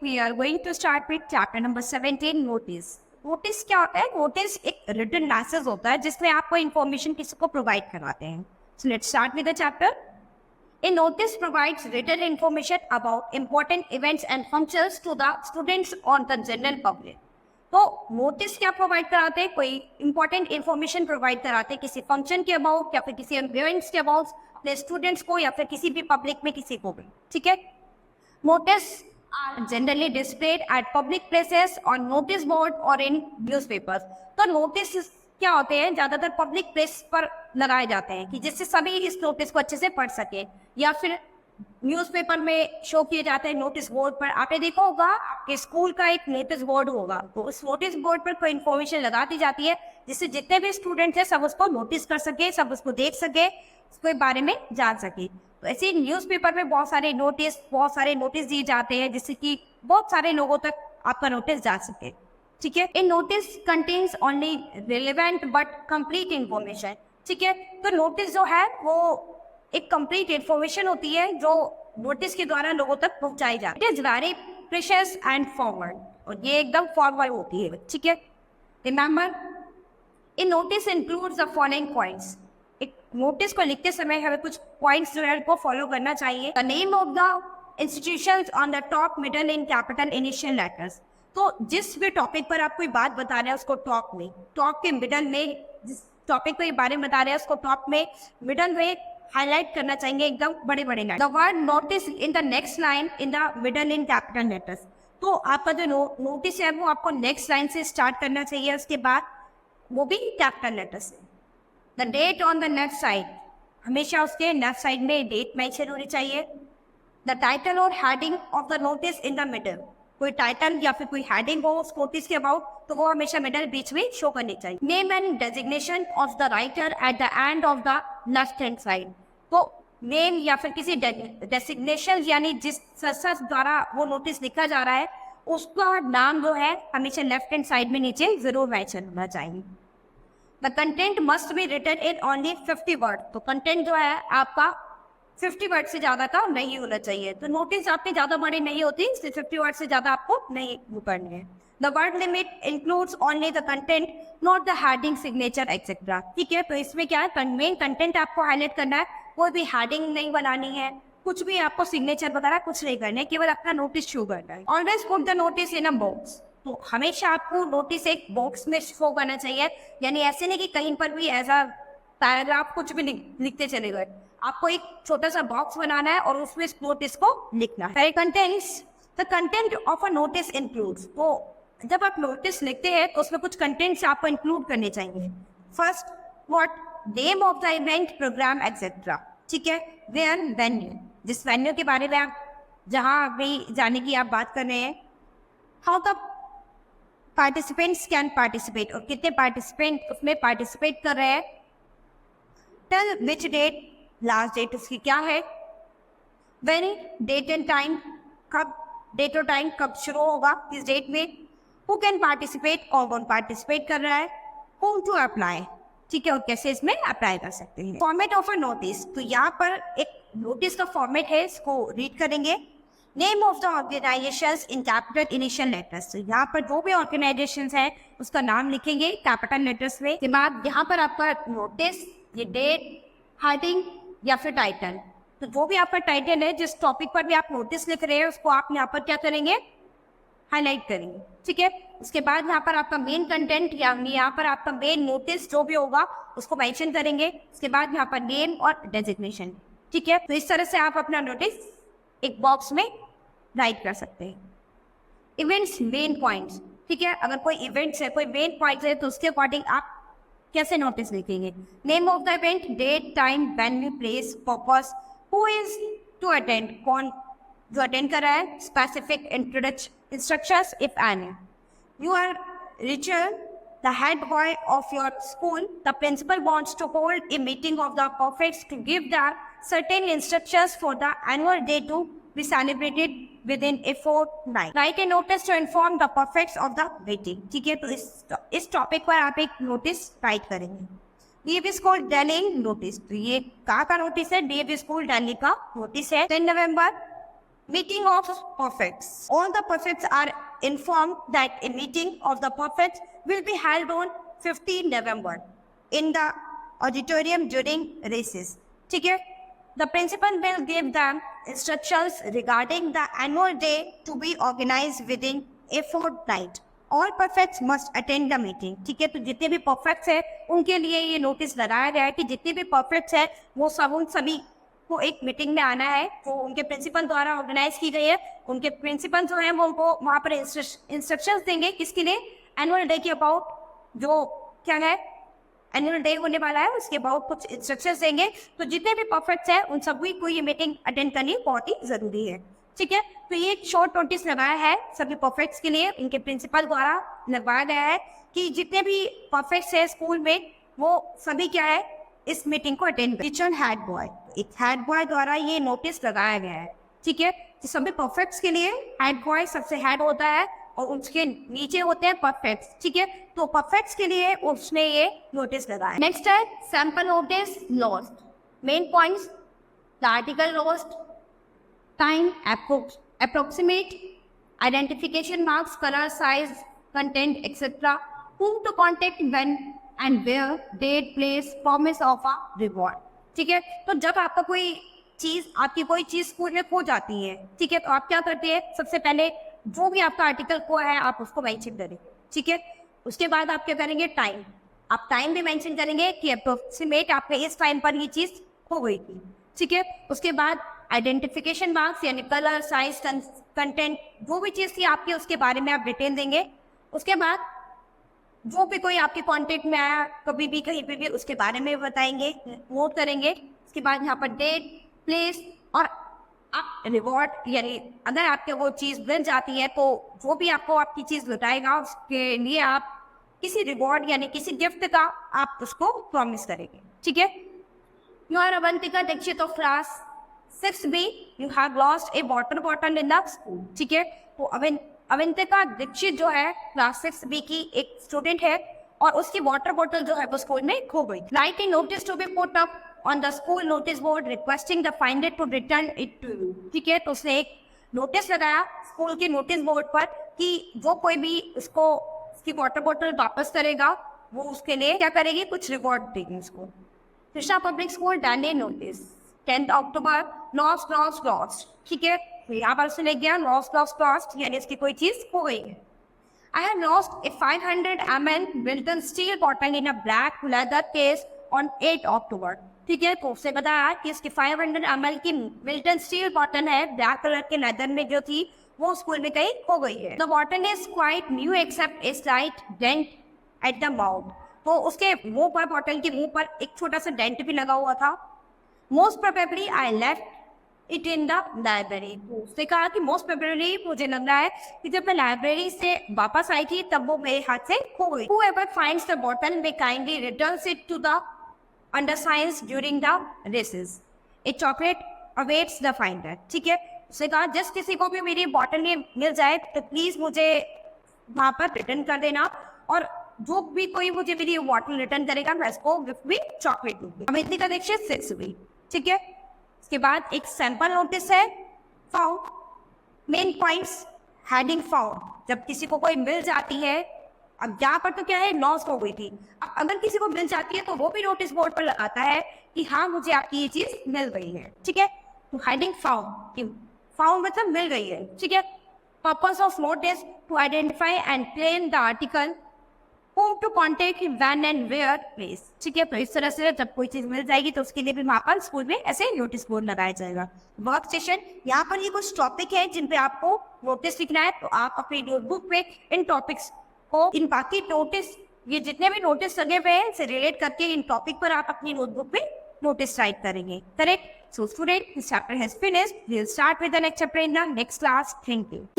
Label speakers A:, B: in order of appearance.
A: we are going to start with chapter number 17, notice. Notice क्या होता है? Notice एक रिटन मैसेज होता है जिसमें आप कोई इंफॉर्मेशन किसी को प्रोवाइड करवाते हैं. So let's start with the chapter. A notice provides written information about important events and functions to the students or the general public. तो नोटिस क्या प्रोवाइड कराते हैं? कोई इंपॉर्टेंट इंफॉर्मेशन प्रोवाइड कराते हैं किसी फंक्शन के अबाउट या फिर किसी इवेंट्स के अबाउट अपने स्टूडेंट्स को या फिर किसी भी पब्लिक में किसी को भी. ठीक है. Notice are generally displayed at public places on notice board or in newspapers. तो नोटिस क्या होते हैं? ज्यादातर पब्लिक प्लेस पर लगाए जाते हैं कि जिससे सभी इस नोटिस को अच्छे से पढ़ सके, या फिर न्यूज़पेपर में शो किए जाते हैं नोटिस बोर्ड पर. आपने देखा होगा आपके स्कूल का एक नोटिस बोर्ड होगा, तो उस नोटिस बोर्ड पर कोई इन्फॉर्मेशन लगा दी जाती है जिससे जितने भी स्टूडेंट्स हैं सब उसको नोटिस कर सके, सब उसको देख सके, उसके बारे में जान सके. तो ऐसे न्यूज़पेपर में बहुत सारे नोटिस दिए जाते हैं जिससे कि बहुत सारे लोगों तक आपका नोटिस जा सके. ठीक है. इन notice contains only relevant but complete information. ठीक है. तो नोटिस जो है वो एक कंप्लीट इंफॉर्मेशन होती है जो नोटिस के द्वारा लोगों तक पहुंचाई जाती है. It is very precious and forward, और ये एकदम फॉरवर्ड होती है. ठीक है. Remember, in notice includes the following points. एक नोटिस को लिखते समय हमें कुछ पॉइंट्स जो है को फॉलो करना चाहिए. The name of the institutions on the top middle in capital initial letters. तो जिस भी टॉपिक पर आप कोई बात बता रहे हैं उसको टॉप के मिडल में, जिस टॉपिक के बारे में बता रहे हैं उसको टॉप में, मिडल में हाईलाइट करना चाहिए एकदम बड़े line. The word notice in the next line in the middle in capital letters. तो आपका जो नोटिस है वो आपको नेक्स्ट लाइन से स्टार्ट करना चाहिए, उसके बाद वो भी कैपिटल लेटर से. The date on the left side, हमेशा उसके लेफ्ट साइड में डेट मेंशन होनी चाहिए. द टाइटल और heading of the notice in the middle, कोई टाइटल या फिर कोई हेडिंग हो उस नोटिस के अबाउट तो वो हमेशा मिडल बीच में शो करनी चाहिए. Name and designation of the writer at the end of the left hand side. तो नेम या फिर किसी डेजिग्नेशन यानी जिस संस्था द्वारा वो नोटिस लिखा जा रहा है उसका नाम जो है हमेशा लेफ्ट हैंड साइड में नीचे जरूर मेंशन होना चाहिए. The content must be written in only 50 word. तो कंटेंट जो है आपका 50 वर्ड से ज्यादा का नहीं होना चाहिए. तो नोटिस आपके ज्यादा बड़े नहीं होती, इसलिए 50 वर्ड से ज्यादा आपको नहीं करनी है. The word limit includes only the content, not the heading, signature etcetera. ठीक है. तो इसमें क्या है, मेन कंटेंट आपको हाईलाइट करना है, कोई भी हेडिंग नहीं बनानी है, कुछ भी आपको सिग्नेचर वगैरह कुछ नहीं करना है, केवल अपना नोटिस शो करना है. Always put the notice in a box. तो हमेशा आपको नोटिस एक बॉक्स में शो करना चाहिए, यानी ऐसे नहीं कि कहीं पर भी ऐसा पैराग्राफ कुछ भी लिखते चले गए. आपको एक छोटा सा बॉक्स बनाना है और उसमें इस नोटिस को लिखना है. Contents, the content of a notice includes. तो जब आप नोटिस लिखते हैं तो उसमें कुछ कंटेंट्स आपको इंक्लूड करने चाहिए. First, what, name of the event, programme etcetera. ठीक है. वेयर, वेन्यू, जिस वेन्यू के बारे में आप जहाँ भी जाने की आप बात कर रहे हैं. How the participants can participate, और कितने पार्टिसिपेंट उसमें पार्टिसिपेट कर रहे हैं. Tell which date, last date उसकी क्या है. वेरी, डेट एंड टाइम, कब, डेट और टाइम कब शुरू होगा, किस डेट में. हु कैन पार्टिसिपेट, कौन पार्टिसिपेट कर रहा है. How to apply. ठीक है. और कैसे इसमें अप्लाई कर सकते हैं. Format of a notice. तो यहाँ पर एक नोटिस का फॉर्मेट है, इसको रीड करेंगे. Name of the organisations in capital initial letters. यहाँ पर जो भी ऑर्गेनाइजेशंस है उसका नाम लिखेंगे कैपिटल लेटर्स में. के बाद यहाँ पर आपका नोटिस, ये डेट, हेडिंग या फिर टाइटल. तो जो भी आपका टाइटल है, जिस टॉपिक पर भी आप नोटिस लिख रहे हैं उसको आप यहाँ पर क्या करेंगे, हाईलाइट करेंगे. ठीक है. उसके बाद यहाँ पर आपका मेन कंटेंट यानी यहाँ पर आपका मेन नोटिस जो भी होगा उसको मेंशन करेंगे. उसके बाद यहाँ पर नेम और डेजिग्नेशन. ठीक है. तो इस तरह से आप अपना नोटिस एक बॉक्स में राइट कर सकते हैं. Events, main points. ठीक है. अगर कोई इवेंट्स है, कोई मेन पॉइंट्स है तो उसके अकॉर्डिंग आप कैसे नोटिस लिखेंगे. Name of the event, date, time, venue, place, purpose, who is to attend, कौन जो अटेंड कर रहा है. Specific instructions if any. You are Richard, the head boy of your school. The principal wants to hold a meeting of the prefects to give the certain instructions for the annual day to be celebrated within a fortnight. Write a notice to inform the prefects of the meeting. ठीक है. तो इस topic पर आप एक notice right करेंगे. DAV school Delhi notice. तो ये कहाँ का नोटिस है, डीएवी स्कूल दिल्ली का नोटिस है. 10 नवंबर Meeting of perfects. All the perfects are informed that a meeting of the perfects will be held on 15 November in the auditorium during recess. ठीक है? The principal will give them instructions regarding the annual day to be organized within a fortnight. All perfects must attend the meeting. ठीक है, तो जितने भी परफेक्ट्स है उनके लिए ये नोटिस लगाया गया है कि जितने भी परफेक्ट्स है वो सब उन सभी को एक मीटिंग में आना है जो उनके प्रिंसिपल द्वारा ऑर्गेनाइज की गई है. उनके प्रिंसिपल जो है वो उनको वहाँ पर इंस्ट्रक्शंस देंगे किसके लिए, एनुअल डे के अबाउट, जो क्या है एनुअल डे होने वाला है उसके अबाउट कुछ इंस्ट्रक्शंस देंगे. तो जितने भी परफेक्ट्स है उन सभी को ये मीटिंग अटेंड करनी बहुत ही जरूरी है. ठीक है, तो ये एक शॉर्ट नोटिस लगाया है सभी परफेक्ट्स के लिए, इनके प्रिंसिपल द्वारा लगवाया गया है कि जितने भी परफेक्ट्स है स्कूल में वो सभी क्या है इस मीटिंग को अटेंड करें. टीचर हेड बॉय, एक हेड बॉय द्वारा ये नोटिस लगाया गया है. ठीक है, तो सभी परफेक्ट्स के लिए हेड बॉय सबसे हेड होता है और उसके नीचे होते हैं परफेक्ट्स. ठीक है, तो परफेक्ट्स के लिए उसने ये नोटिस लगाया. नेक्स्ट है sample notice lost. Main points, the article lost, time approximate, identification marks, color, size, content, etc. Whom to contact, when and where, date, place, promise of a reward. ठीक है, तो जब आपका कोई चीज आपकी कोई चीज स्कूल में खो जाती है, ठीक है, तो आप क्या करते हैं, सबसे पहले जो भी आपका आर्टिकल को है आप उसको मेंशन करेंगे. ठीक है, उसके बाद आप क्या करेंगे, टाइम, आप टाइम भी मेंशन करेंगे कि अप्रोक्सीमेट आपके इस टाइम पर ये चीज खो गई थी. ठीक है, उसके बाद आइडेंटिफिकेशन मार्क्स यानी कलर, साइज, कंटेंट, जो भी चीज़ थी आपकी उसके बारे में आप डिटेल देंगे. उसके बाद जो भी कोई आपके कांटेक्ट में आया कभी भी कहीं पे भी उसके बारे में बताएंगे, नोट करेंगे. उसके बाद यहाँ पर डेट, प्लेस और आप रिवॉर्ड, यानी अगर आपके वो चीज़ मिल जाती है तो जो भी आपको आपकी चीज़ बताएगा उसके लिए आप किसी रिवॉर्ड यानी किसी गिफ्ट का आप उसको प्रॉमिस करेंगे. ठीक है, you are Avantika Dikshit of class 6B, you have lost a water bottle in the school. ठीक है, तो अवंतिका दीक्षित जो है क्लास 6B की एक स्टूडेंट है और उसकी वाटर बॉटल जो है वो स्कूल में खो गई. Write a notice to be put up on the school notice board requesting the finder to return it to you. ठीक है, तो उसने एक नोटिस लगाया स्कूल के नोटिस बोर्ड पर कि जो कोई भी उसको उसकी वाटर बॉटल वापस करेगा वो उसके लिए क्या करेगी, कुछ रिवॉर्ड देगी उसको. कृष्णा पब्लिक स्कूल डैंडे नोटिस 10 अक्टूबर, लॉस्ट. ठीक है, यहाँ पर से ले गया लॉस्ट यानी इसकी कोई चीज हो गई है. I have lost a 500 ml Milton steel bottle in a black leather case on 8 October. ठीक है, तो उससे बताया कि इसकी 500 ml की मिल्टन स्टील बॉटल है ब्लैक कलर के लेदर में जो थी वो स्कूल में कहीं खो गई है. The bottle is quite new except a slight dent at the mouth. तो उसके मुंह पर, बॉटल के मुंह पर एक छोटा सा डेंट भी लगा हुआ था. Most probably I left it in the library. उसने कहा कि मोस्ट प्रोबेबली मुझे लग रहा है कि जब मैं लाइब्रेरी से वापस आई थी तब वो मेरे हाथ से खो गई. Whoever finds the bottle may kindly returns it to the undersigned during the recess. A chocolate awaits the finder. ठीक है, उसने कहा जिस किसी को भी मेरी बॉटल में मिल जाए तो प्लीज मुझे वहाँ पर रिटर्न कर देना और जो भी कोई मुझे मेरी बॉटल रिटर्न करेगा मैं इसको गिफ्ट भी चॉकलेट दूंगी. अवंतिका दीक्षित 6B. ठीक है, उसके बाद एक सैंपल नोटिस है found. Main points, heading found, जब किसी को कोई मिल जाती है, अब यहाँ पर तो क्या है लॉस्ट हो गई थी, अब अगर किसी को मिल जाती है तो वो भी नोटिस बोर्ड पर लगाता है कि हाँ मुझे आपकी ये चीज मिल गई है. ठीक है, तो हेडिंग फाउंड, फाउंड मतलब मिल गई है. ठीक है, purpose of notice to identify and claim the article, whom to contact, when and where, place. ठीक है, तो इस तरह से जब कोई चीज मिल जाएगी तो उसके लिए भी वहाँ पर स्कूल में ऐसे नोटिस बोर्ड लगाया जाएगा. वर्क सेशन, यहाँ पर ये कुछ टॉपिक है जिन पे आपको नोटिस लिखना है, तो आप अपनी नोटबुक पे इन टॉपिक्स को, इन बाकी नोटिस, ये जितने भी नोटिस लगे हुए हैं इनसे रिलेट करके इन टॉपिक पर आप अपनी नोटबुक पे नोटिस राइट करेंगे. Correct? So student, this chapter has finished. We'll start with the next chapter in the next class. Thank you.